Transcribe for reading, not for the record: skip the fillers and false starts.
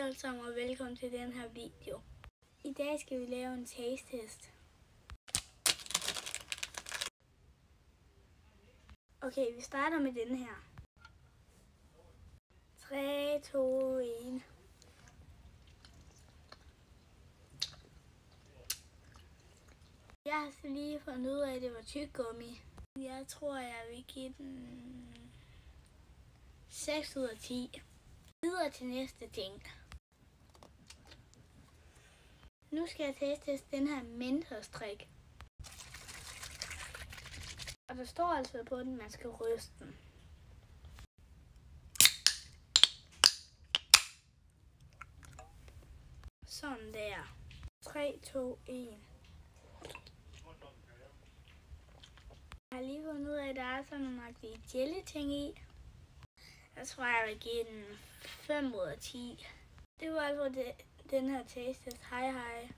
alle sammen og velkommen til den her video. I dag skal vi lave en taste-test. Okay, vi starter med den her. 3, 2, 1. Jeg har så lige fundet ud af, at det var tyggegummi. Jeg tror, jeg vil give den 6 ud af 10. Videre til næste ting. Nu skal jeg teste den her Mentos-drik. Og der står altså på den, at man skal ryste den. Sådan der. 3, 2, 1. Jeg har lige fundet ud af, at der er sådan nogle jelly-ting i. Jeg tror, jeg vil give den 5 ud af 10. Det var altså den her taste. Hej hej.